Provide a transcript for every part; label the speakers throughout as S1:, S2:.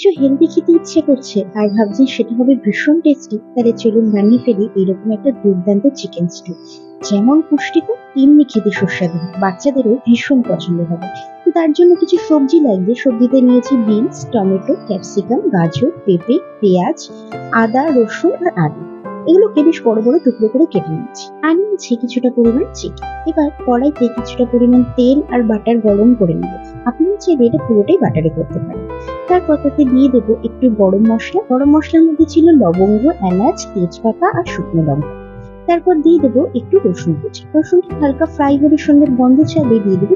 S1: কিছু হেলদি খেতে ইচ্ছে করছে আর ভাবছেন সেটা হবে ভীষণ টেস্টি, তাহলে চলুন বানিয়ে ফেলি এরকম একটা দুর্দান্ত চিকেন স্টু। যেমন পুষ্টিকর তেমনি খেতে সুস্বাদু, বাচ্চাদেরও ভীষণ পছন্দ হবে। তো তার জন্য কিছু সবজি লাগবে। সবজিতে নিয়েছি বিনস, টমেটো, ক্যাপসিকাম, গাজর, পেঁপে, পেঁয়াজ, আদা, রসুন আর আলু। এগুলোকে বেশ বড় বড় টুকরো করে কেটে নিয়েছি। আর নিয়েছি কিছুটা পরিমাণ চিকেন। এবার কড়াইতে কিছুটা পরিমাণ তেল আর বাটার গরম করে নেব। আপনি চাইলে এটা পুরোটাই বাটারে করতে পারেন। তারপর তাতে দিয়ে দেবো একটু গরম মশলা। গরম মশলার মধ্যে ছিল লবঙ্গ, এলাচ, তেজপাতা আর শুকনো লঙ্কা। তারপর দিয়ে দেবো একটু রসুন কুচি। রসুনটা হালকা ফ্রাই হলে সুন্দর গন্ধ ছাড়লে দিয়ে দেবো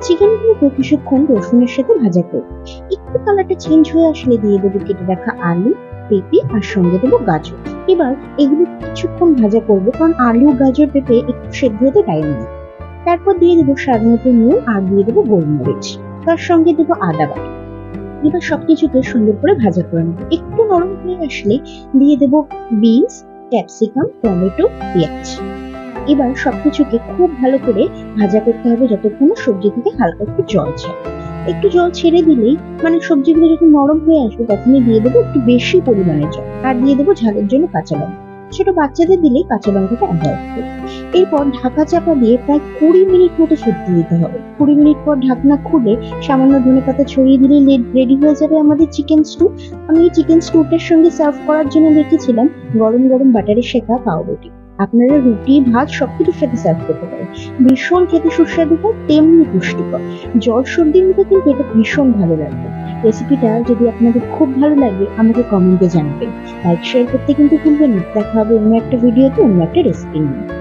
S1: চিকেনগুলোকে কিছুক্ষণ রসুনের সাথে ভাজা করবো। একটু কালারটা চেঞ্জ হয়ে আসলে দিয়ে দেবো কেটে রাখা আলু, পেঁপে আর সঙ্গে দেবো গাজর। এবার এগুলো কিছুক্ষণ ভাজা করবো, কারণ আলু, গাজর, পেঁপে একটু সেদ্ধ হতে টাইম নেই। তারপর দিয়ে দেবো স্বাদ মতো নুন আর দিয়ে দেবো গোলমরিচ, তার সঙ্গে দেবো আদা বাটা। এবার সবকিছুকে সুন্দর করে ভাজা করে নেবো। একটু নরম হয়ে আসলে দিয়ে দেবো বিনস, ক্যাপসিকাম, টমেটো, পেঁয়াজ। এবার সবকিছুকে খুব ভালো করে ভাজা করতে হবে যতক্ষণ সবজি থেকে হালকা একটু জল ছাড়ে। একটু জল ছেড়ে দিলেই সবজিগুলো যখন নরম হয়ে আসবে তখনই দিয়ে দেবো একটু বেশি পরিমাণে জল, আর দিয়ে দেবো ঝালের জন্য কাঁচা লঙ্কা। ছোট বাচ্চাদের দিলেই কাঁচা লঙ্কাটা অ্যাভয়েড করবে। এরপর ঢাকা চাপা দিয়ে প্রায় 20 মিনিট মতো ফুটতে দিতে হবে। 20 মিনিট পর ঢাকনা খুলে সামান্য ধনেপাতা ছড়িয়ে দিলে রেডি হয়ে যাবে আমাদের চিকেন স্টু। আমি এই চিকেন স্টুটার সঙ্গে সার্ভ করার জন্য রেখেছিলাম গরম গরম বাটারে শেখা পাউরুটি। আপনারা রুটি, ভাত সবকিছুর সাথে সার্ভ করতে পারেন। ভীষণ খেতে সুস্বাদু হয়, তেমনি পুষ্টিকর। জ্বর সর্দির মধ্যে কিন্তু এটা ভীষণ ভালো লাগবে। রেসিপিটা যদি আপনাদের খুব ভালো লাগে আমাকে কমেন্টে জানাবেন। লাইক শেয়ার করতে কিন্তু ভুলবেন না। দেখা হবে অন্য একটা ভিডিওতে অন্য একটা রেসিপি নিয়ে।